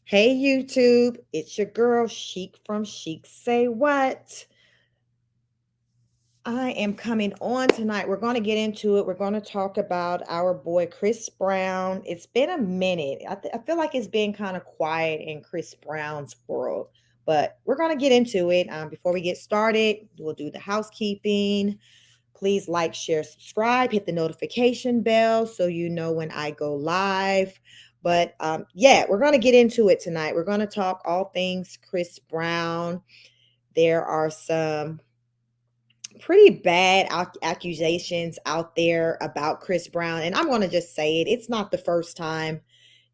Hey YouTube, it's your girl Chic from Chic Say What. I am coming on tonight. We're going to get into it. We're going to talk about our boy Chris Brown. It's been a minute. I feel like it's been kind of quiet in Chris Brown's world, but we're going to get into it. Before we get started, we'll do the housekeeping. Please like, share, subscribe, hit the notification bell so you know when I go live. But yeah, we're going to get into it tonight. We're going to talk all things Chris Brown. There are some pretty bad accusations out there about Chris Brown. And I'm going to just say it. It's not the first time,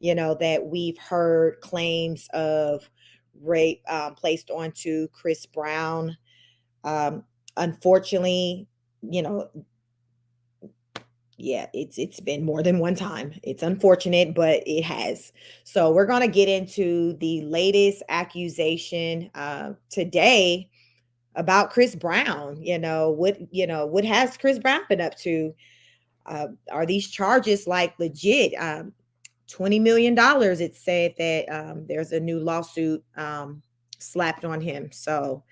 that we've heard claims of rape placed onto Chris Brown. Um, Unfortunately, you know, yeah, it's been more than one time. It's unfortunate, but it has. So we're gonna get into the latest accusation today about Chris Brown. What has Chris Brown been up to? Are these charges like legit? $20 million. It said that there's a new lawsuit slapped on him. So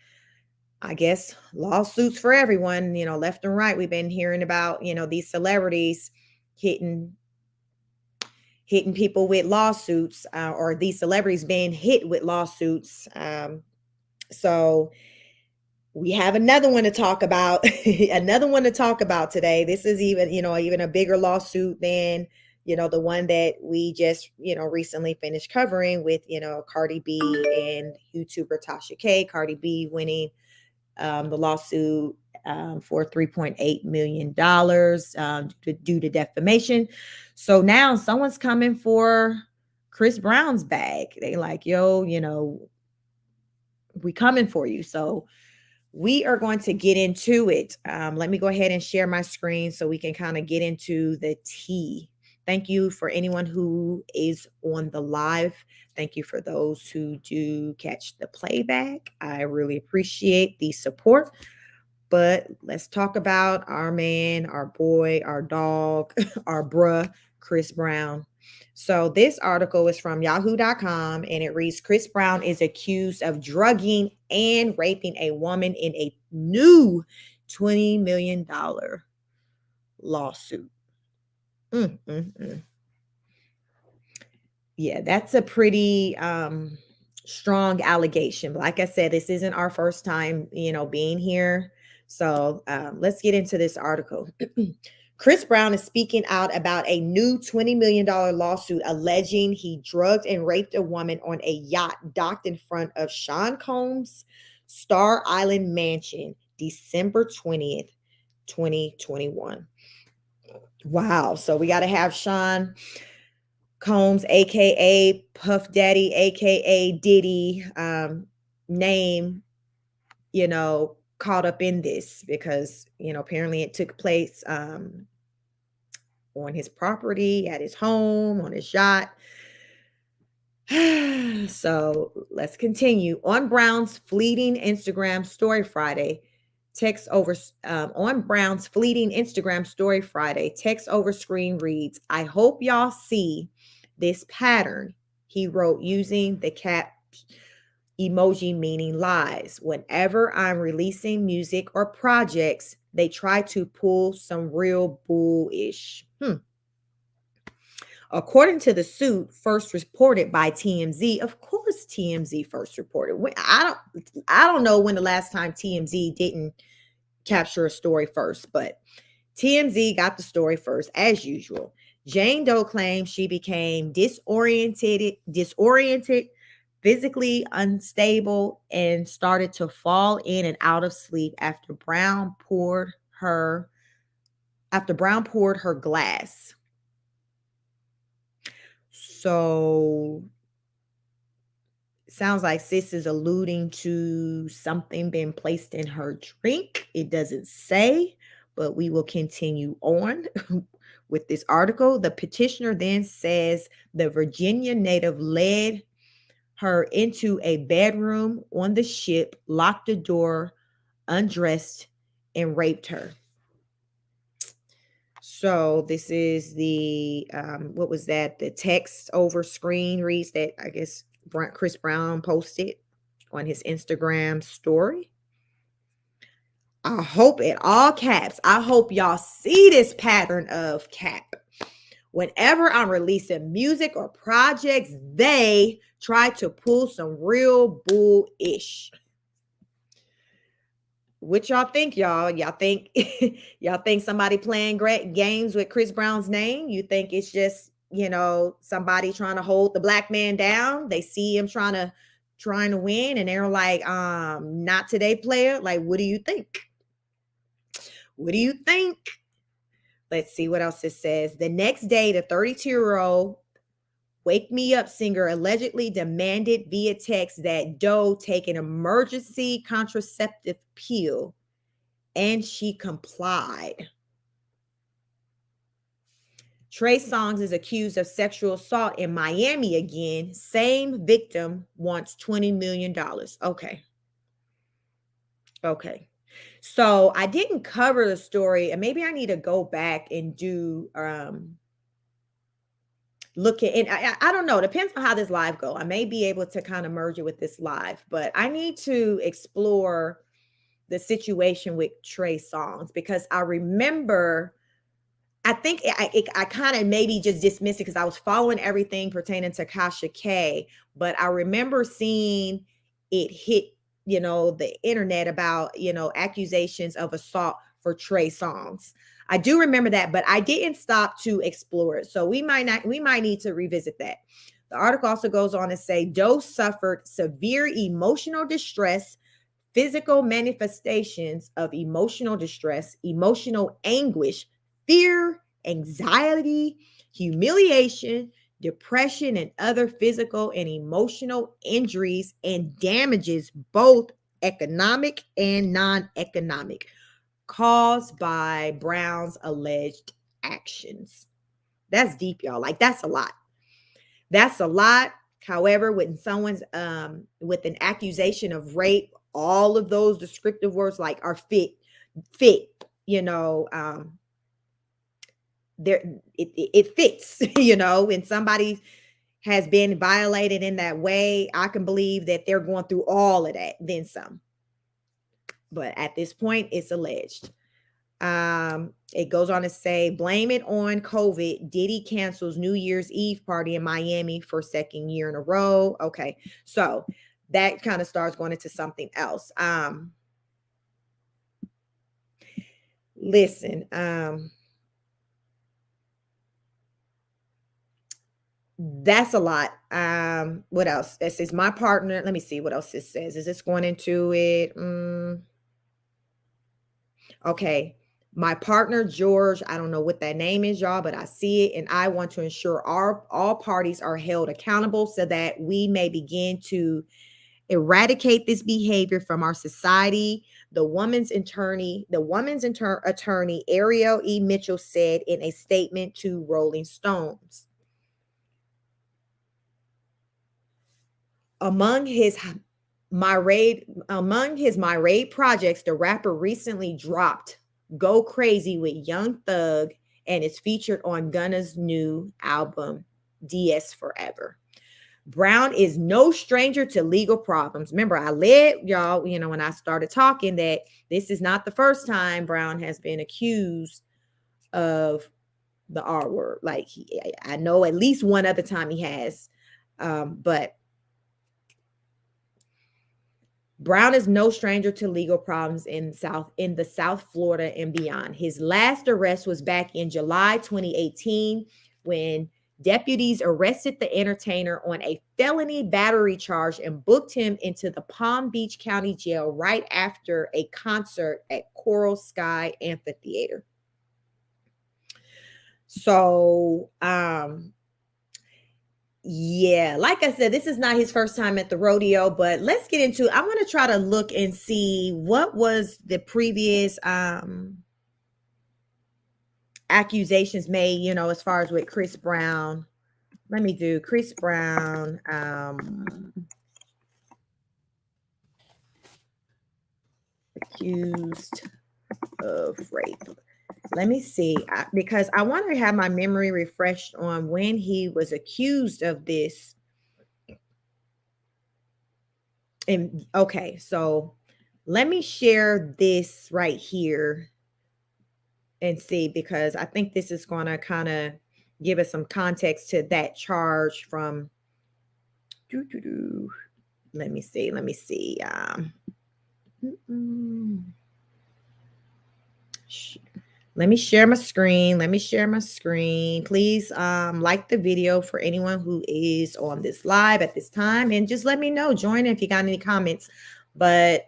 I guess lawsuits for everyone, left and right. We've been hearing about, these celebrities hitting hitting people with lawsuits, or these celebrities being hit with lawsuits. So we have another one to talk about, another one to talk about today. This is even a bigger lawsuit than, the one that we just, recently finished covering with, Cardi B and YouTuber Tasha K. Cardi B winning the lawsuit for $3.8 million due to defamation. So now someone's coming for Chris Brown's bag. They like, yo, we coming for you. So we are going to get into it. Let me go ahead and share my screen so we can kind of get into the tea. Thank you for anyone who is on the live. Thank you for those who do catch the playback. I really appreciate the support. But let's talk about our man, our boy, our dog, our bruh, Chris Brown. So this article is from yahoo.com and it reads Chris Brown is accused of drugging and raping a woman in a new $20 million lawsuit. Mm, mm, mm. Yeah, that's a pretty strong allegation. Like I said, this isn't our first time, being here. So let's get into this article. Chris Brown is speaking out about a new $20 million lawsuit alleging he drugged and raped a woman on a yacht docked in front of Sean Combs' Star Island mansion, December 20th, 2021. Wow. So we got to have Sean Combs, aka Puff Daddy, aka Diddy, name, caught up in this because, apparently it took place on his property, at his home, on his yacht. So let's continue. On Brown's fleeting Instagram story Friday, text over on Brown's fleeting Instagram story Friday, text over screen reads, "I hope y'all see this pattern," he wrote using the cap emoji meaning lies. "Whenever I'm releasing music or projects, they try to pull some real bullish." According to the suit, first reported by TMZ, of course TMZ first reported. I don't know when the last time TMZ didn't capture a story first, but TMZ got the story first as usual. Jane Doe claims she became disoriented, physically unstable, and started to fall in and out of sleep after Brown poured her glass. So sounds like sis is alluding to something being placed in her drink. It doesn't say, but we will continue on with this article. The petitioner then says the Virginia native led her into a bedroom on the ship, locked the door, undressed, and raped her. So this is the what was that? The text over screen reads that, I guess, Chris Brown posted on his Instagram story. I hope in all caps, I hope y'all see this pattern of cap. Whenever I'm releasing music or projects, they try to pull some real bull-ish. What y'all think, y'all? Y'all think y'all think somebody playing great games with Chris Brown's name? You think it's just, somebody trying to hold the black man down? They see him trying to win and they're like, not today, player. Like, what do you think? What do you think? Let's see what else it says. The next day, the 32-year-old Wake Me Up singer allegedly demanded via text that Doe take an emergency contraceptive pill, and she complied. Trey Songz is accused of sexual assault in Miami again. Same victim wants $20 million. Okay. So I didn't cover the story, and maybe I need to go back and do look at, and I don't know, depends on how this live go. I may be able to kind of merge it with this live, but I need to explore the situation with Trey Songz, because I remember, I think I kind of maybe just dismissed it because I was following everything pertaining to Kasha K, but I remember seeing it hit, the internet about, accusations of assault for Trey Songz. I do remember that, but I didn't stop to explore it. So we might need to revisit that. The article also goes on to say Doe suffered severe emotional distress, physical manifestations of emotional distress, emotional anguish, fear, anxiety, humiliation, depression, and other physical and emotional injuries and damages, both economic and non-economic, caused by Brown's alleged actions. That's deep, y'all. Like, that's a lot. That's a lot. However, when someone's with an accusation of rape, all of those descriptive words like are fit, there it fits, when somebody has been violated in that way, I can believe that they're going through all of that, then some. But at this point, it's alleged. It goes on to say, blame it on COVID. Diddy cancels New Year's Eve party in Miami for second year in a row. Okay. So that kind of starts going into something else. Listen, that's a lot. What else? It says my partner. Let me see what else it says. Is this going into it? Okay. My partner, George, I don't know what that name is, y'all, but I see it. And I want to ensure all parties are held accountable so that we may begin to eradicate this behavior from our society. The woman's attorney, Ariel E. Mitchell, said in a statement to Rolling Stones. Among his My Raid projects, the rapper recently dropped Go Crazy with Young Thug and is featured on Gunna's new album, DS Forever. Brown is no stranger to legal problems. Remember, I let y'all, when I started talking, that this is not the first time Brown has been accused of the R word. Like, I know at least one other time he has, but Brown is no stranger to legal problems in the South Florida and beyond. His last arrest was back in July 2018 when deputies arrested the entertainer on a felony battery charge and booked him into the Palm Beach County Jail right after a concert at Coral Sky Amphitheater. So, yeah, like I said, this is not his first time at the rodeo, but let's get into, I want to try to look and see what was the previous accusations made, as far as with Chris Brown. Let me do Chris Brown accused of rape. Let me see, because I want to have my memory refreshed on when he was accused of this. And okay, so let me share this right here and see, because I think this is going to kind of give us some context to that charge from. Doo-doo-doo. Let me see. Let me see. Mm-mm. Let me share my screen. Let me share my screen. Please like the video for anyone who is on this live at this time. And just let me know. Join if you got any comments. But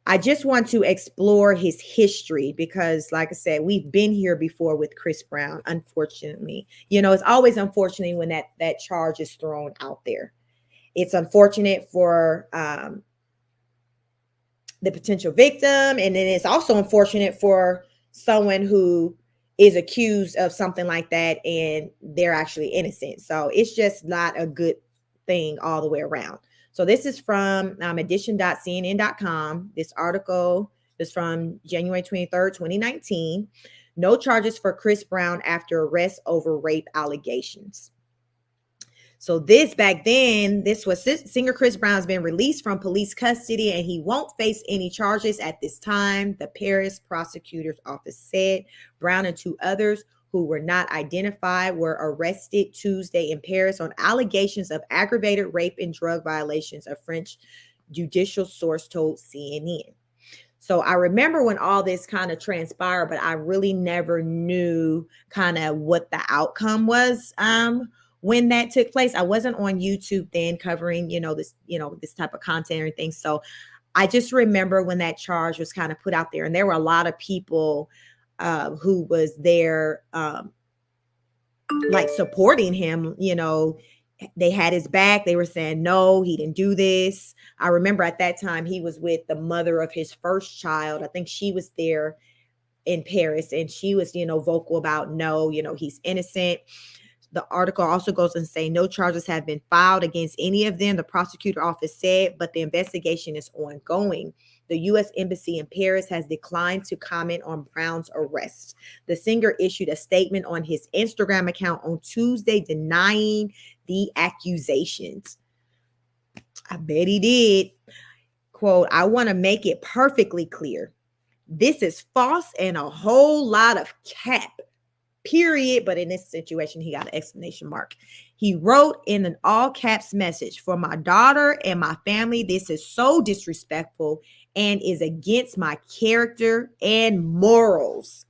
I just want to explore his history because, like I said, we've been here before with Chris Brown, unfortunately. You know, it's always unfortunate when that charge is thrown out there. It's unfortunate for the potential victim, and then it's also unfortunate for someone who is accused of something like that and they're actually innocent. So it's just not a good thing all the way around. So this is from edition.cnn.com. This article is from January 23rd, 2019. No charges for Chris Brown after arrest over rape allegations. So this back then, this was singer Chris Brown's been released from police custody and he won't face any charges at this time. The Paris prosecutor's office said Brown and two others who were not identified were arrested Tuesday in Paris on allegations of aggravated rape and drug violations, a French judicial source told CNN. So I remember when all this kind of transpired, but I really never knew kind of what the outcome was when that took place. I wasn't on YouTube then covering, this type of content or anything. So I just remember when that charge was kind of put out there, and there were a lot of people who was there like supporting him, they had his back. They were saying, no, he didn't do this. I remember at that time he was with the mother of his first child. I think she was there in Paris and she was, vocal about, no, he's innocent. The article also goes and say no charges have been filed against any of them, the prosecutor office said, but the investigation is ongoing. The U.S. Embassy in Paris has declined to comment on Brown's arrest. The singer issued a statement on his Instagram account on Tuesday denying the accusations. I bet he did. Quote, I want to make it perfectly clear. This is false and a whole lot of cap. Period. But in this situation, he got an exclamation mark. He wrote in an all caps message, for my daughter and my family, this is so disrespectful and is against my character and morals.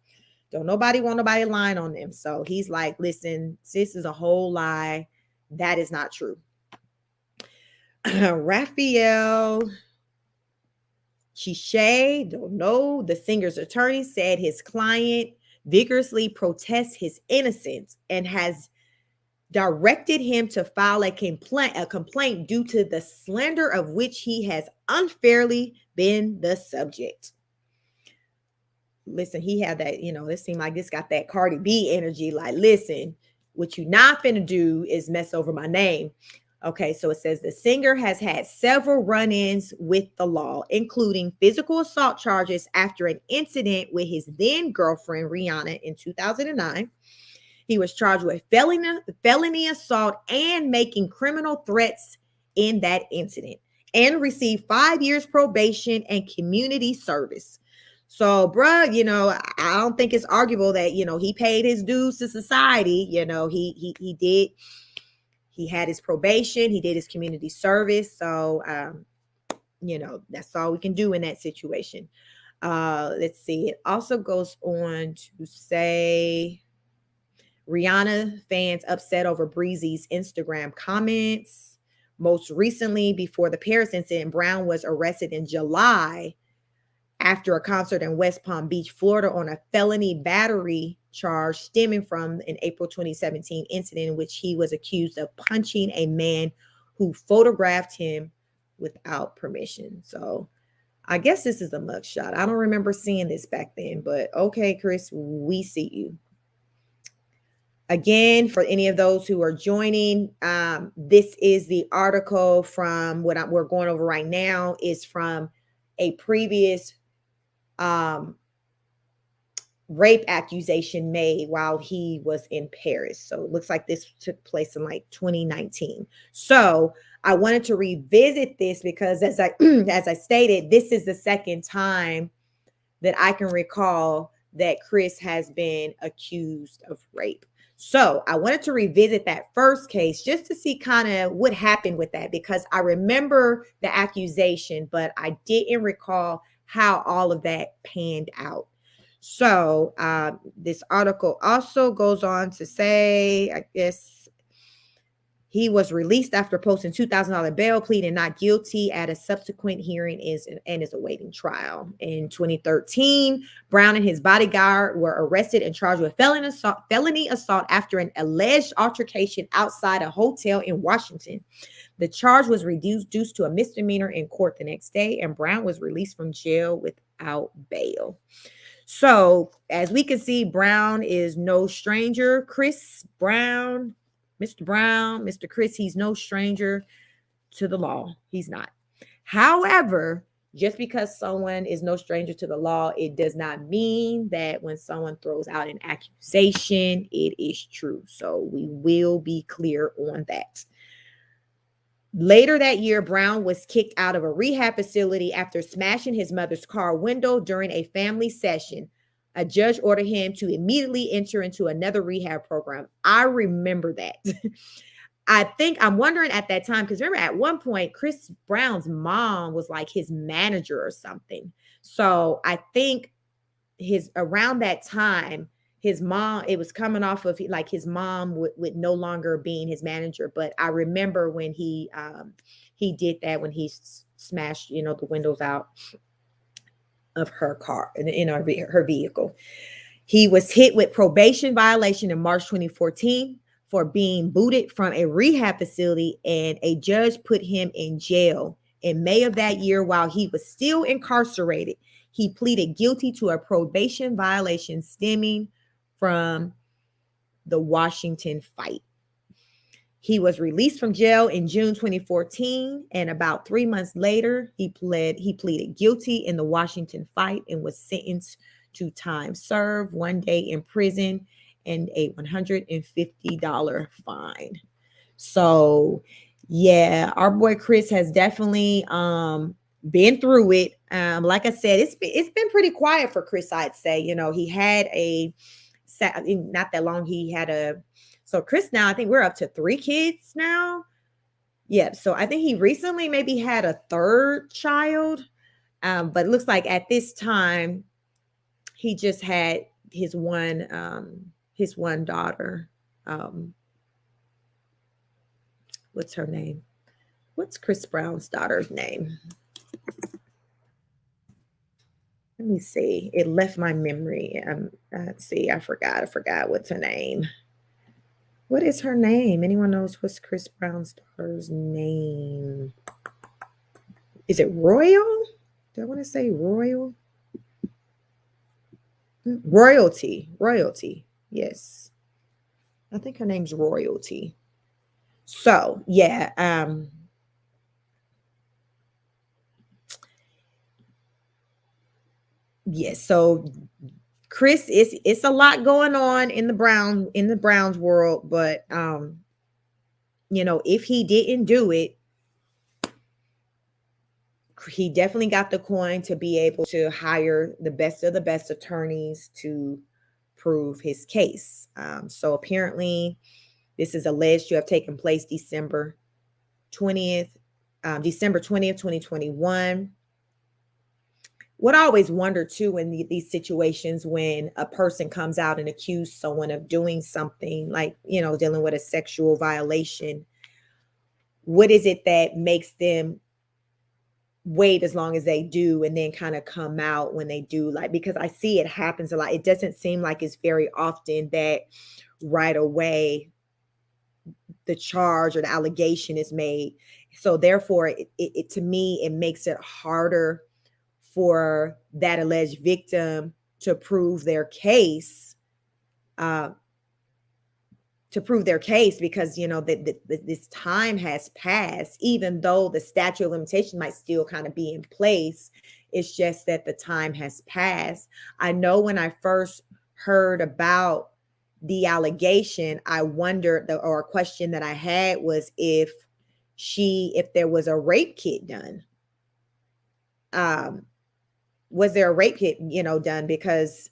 Don't nobody want nobody lying on them. So he's like, listen, this is a whole lie. That is not true. Raphael Cichet, don't know, the singer's attorney said his client vigorously protests his innocence and has directed him to file a complaint due to the slander of which he has unfairly been the subject. Listen, he had that, it seemed like this got that Cardi B energy. Like, listen, what you not finna do is mess over my name. Okay, so it says the singer has had several run-ins with the law, including physical assault charges after an incident with his then girlfriend, Rihanna, in 2009. He was charged with felony assault and making criminal threats in that incident and received 5 years probation and community service. So, bruh, I don't think it's arguable that, he paid his dues to society. He did. He had his probation. He did his community service. So, that's all we can do in that situation. Let's see. It also goes on to say Rihanna fans upset over Breezy's Instagram comments. Most recently, before the Paris incident, Brown was arrested in July after a concert in West Palm Beach, Florida, on a felony battery charge stemming from an April 2017 incident in which he was accused of punching a man who photographed him without permission. So I guess this is a mugshot. I don't remember seeing this back then, but okay, Chris, we see you. Again, for any of those who are joining, this is the article from what we're going over right now is from a previous rape accusation made while he was in Paris. So it looks like this took place in like 2019. So I wanted to revisit this because as I as I stated, this is the second time that I can recall that Chris has been accused of rape. So I wanted to revisit that first case just to see kind of what happened with that because I remember the accusation, but I didn't recall how all of that panned out. So this article also goes on to say, I guess he was released after posting $2,000 bail, pleading not guilty at a subsequent hearing and is awaiting trial. In 2013, Brown and his bodyguard were arrested and charged with felony assault after an alleged altercation outside a hotel in Washington. The charge was reduced to a misdemeanor in court the next day, and Brown was released from jail without bail. So, as we can see, Brown is no stranger. Chris Brown, Mr. Chris, he's no stranger to the law. He's not. However, just because someone is no stranger to the law, it does not mean that when someone throws out an accusation, it is true. So we will be clear on that. Later that year, Brown was kicked out of a rehab facility after smashing his mother's car window during a family session. A judge ordered him to immediately enter into another rehab program. I remember that. I'm wondering at that time, because remember at one point, Chris Brown's mom was like his manager or something. So I think around that time, his mom, it was coming off of like his mom would no longer being his manager. But I remember when he did that, when he smashed, the windows out of her car, her vehicle. He was hit with probation violation in March 2014 for being booted from a rehab facility, and a judge put him in jail in May of that year while he was still incarcerated. He pleaded guilty to a probation violation stemming from the Washington fight. He was released from jail in June 2014, and about 3 months later, he pleaded guilty in the Washington fight and was sentenced to time served, 1 day in prison, and a $150 fine. So, yeah, our boy Chris has definitely been through it. Like I said, it's been pretty quiet for Chris, I'd say. He had not that long. So Chris now, I think we're up to 3 kids now. Yeah, so I think he recently maybe had a third child, but it looks like at this time he just had his one daughter. What's her name? What's Chris Brown's daughter's name? Let me see. It left my memory. Let's see. I forgot what's her name. What is her name? Anyone knows what's Chris Brown's daughter's name? Is it Royal? Do I want to say Royal? Royalty. Yes. I think her name's Royalty. So, yeah. Yes. So Chris, it's a lot going on in the Browns world, but if he didn't do it, he definitely got the coin to be able to hire the best of the best attorneys to prove his case. So apparently this is alleged to have taken place December 20th, 2021. What I always wonder too in these situations when a person comes out and accuses someone of doing something like, dealing with a sexual violation, what is it that makes them wait as long as they do and then kind of come out when they do, because I see it happens a lot. It doesn't seem like it's very often that right away the charge or the allegation is made. So therefore, it to me, it makes it harder for that alleged victim to prove their case, because this time has passed, even though the statute of limitation might still kind of be in place. It's just that the time has passed. I know when I first heard about the allegation, I wondered, or a question that I had was if there was a rape kit done. Was there a rape kit, done? Because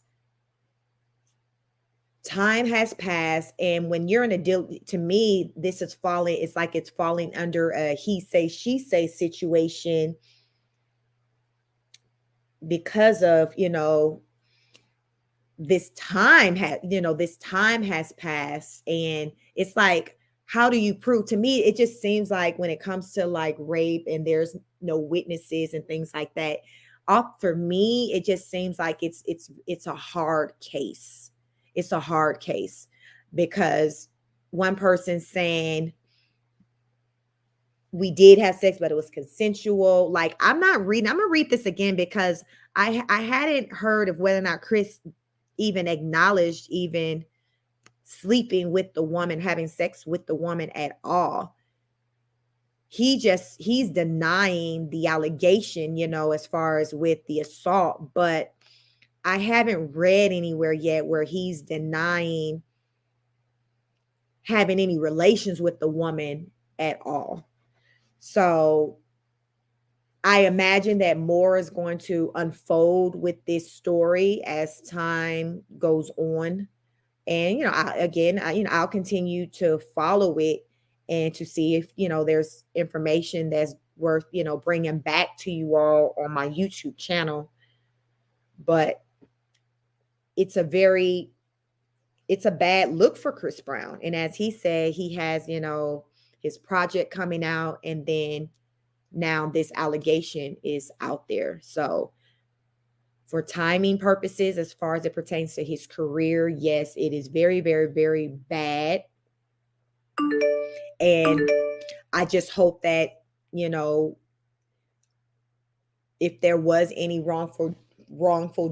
time has passed, and when you're in a deal, to me, it's like it's falling under a he say, she say situation because of, this time has passed, and it's like, how do you prove? To me, it just seems like when it comes to like rape and there's no witnesses and things like that, for me, it just seems like it's a hard case. It's a hard case because one person saying we did have sex, but it was consensual. Like, I'm gonna read this again because I hadn't heard of whether or not Chris even acknowledged even sleeping with the woman, having sex with the woman at all. He's denying the allegation, as far as with the assault, but I haven't read anywhere yet where he's denying having any relations with the woman at all. So I imagine that more is going to unfold with this story as time goes on. And, I'll continue to follow it and to see if, there's information that's worth, bringing back to you all on my YouTube channel. But it's a bad look for Chris Brown. And as he said, he has, his project coming out, and then now this allegation is out there. So for timing purposes, as far as it pertains to his career, yes, it is very, very, very bad. And I just hope that, if there was any wrongful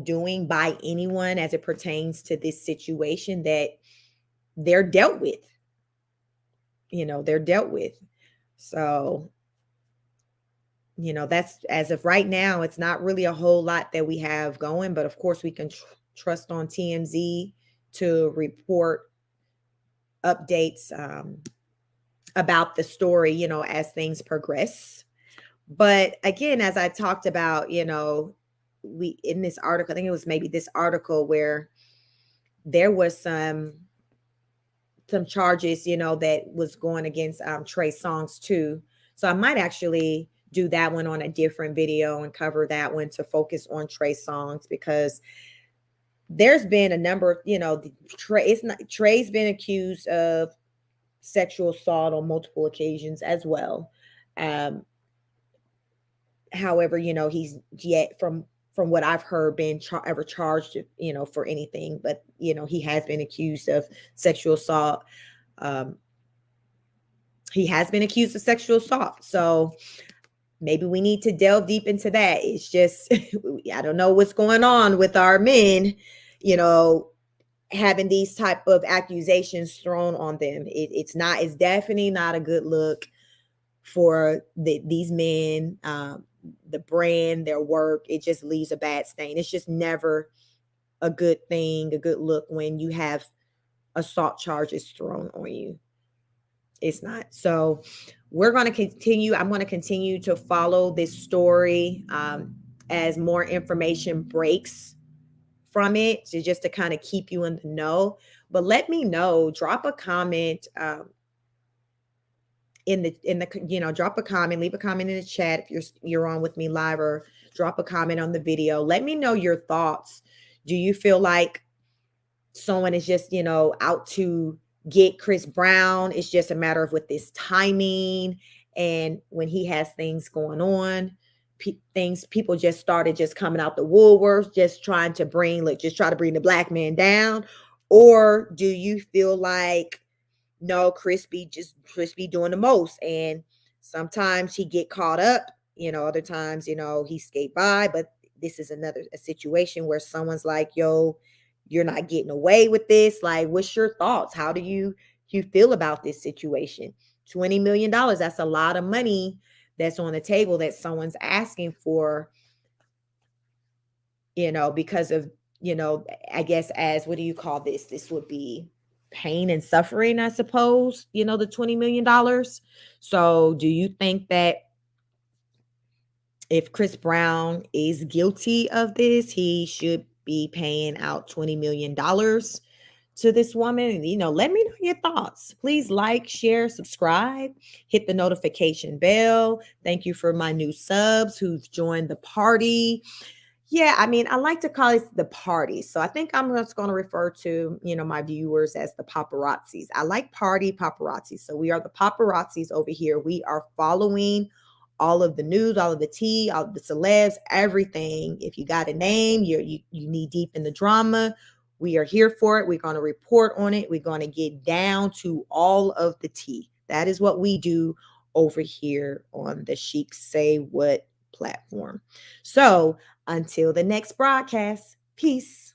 doing by anyone as it pertains to this situation, that they're dealt with. They're dealt with. So, that's, as of right now, it's not really a whole lot that we have going, but of course we can trust on TMZ to report updates about the story, as things progress. But again, as I talked about, we, in this article, I think it was maybe this article where there was some charges, that was going against Trey Songz too. So I might actually do that one on a different video and cover that one to focus on Trey Songz, because there's been a number of, Trey's been accused of sexual assault on multiple occasions as well. However, he's yet, from what I've heard, been ever charged, for anything, but, he has been accused of sexual assault. He has been accused of sexual assault. So maybe we need to delve deep into that. It's just, I don't know what's going on with our men, having these type of accusations thrown on them. It's definitely not a good look for these men, the brand, their work. It just leaves a bad stain. It's just never a good thing, a good look when you have assault charges thrown on you. It's not. So we're going to continue. I'm going to continue to follow this story as more information breaks from it, just to kind of keep you in the know. But let me know, drop a comment drop a comment, leave a comment in the chat if you're on with me live, or drop a comment on the video. Let me know your thoughts. Do you feel like someone is just, out to get Chris Brown? It's just a matter of with this timing, and when he has things going on, people just started just coming out the woodworks, just trying to bring the black man down? Or do you feel like, no, Chris be doing the most, and sometimes he get caught up, other times, he skate by, but this is a situation where someone's like, yo, you're not getting away with this. Like, what's your thoughts? How do you feel about this situation? $20 million, that's a lot of money that's on the table that someone's asking for, because of I guess, as, what do you call this? This would be pain and suffering, I suppose, the $20 million. So do you think that if Chris Brown is guilty of this, he should be paying out $20 million to this woman? Let me know your thoughts. Please like, share, subscribe, hit the notification bell. Thank you for my new subs who've joined the party. Yeah, I mean, I like to call it the party. So I think I'm just going to refer to, my viewers as the paparazzis. I like party paparazzi. So we are the paparazzis over here. We are following all of the news, all of the tea, all of the celebs, everything. If you got a name, you need deep in the drama. We are here for it. We're going to report on it. We're going to get down to all of the tea. That is what we do over here on the Chic Say What platform. So until the next broadcast, peace.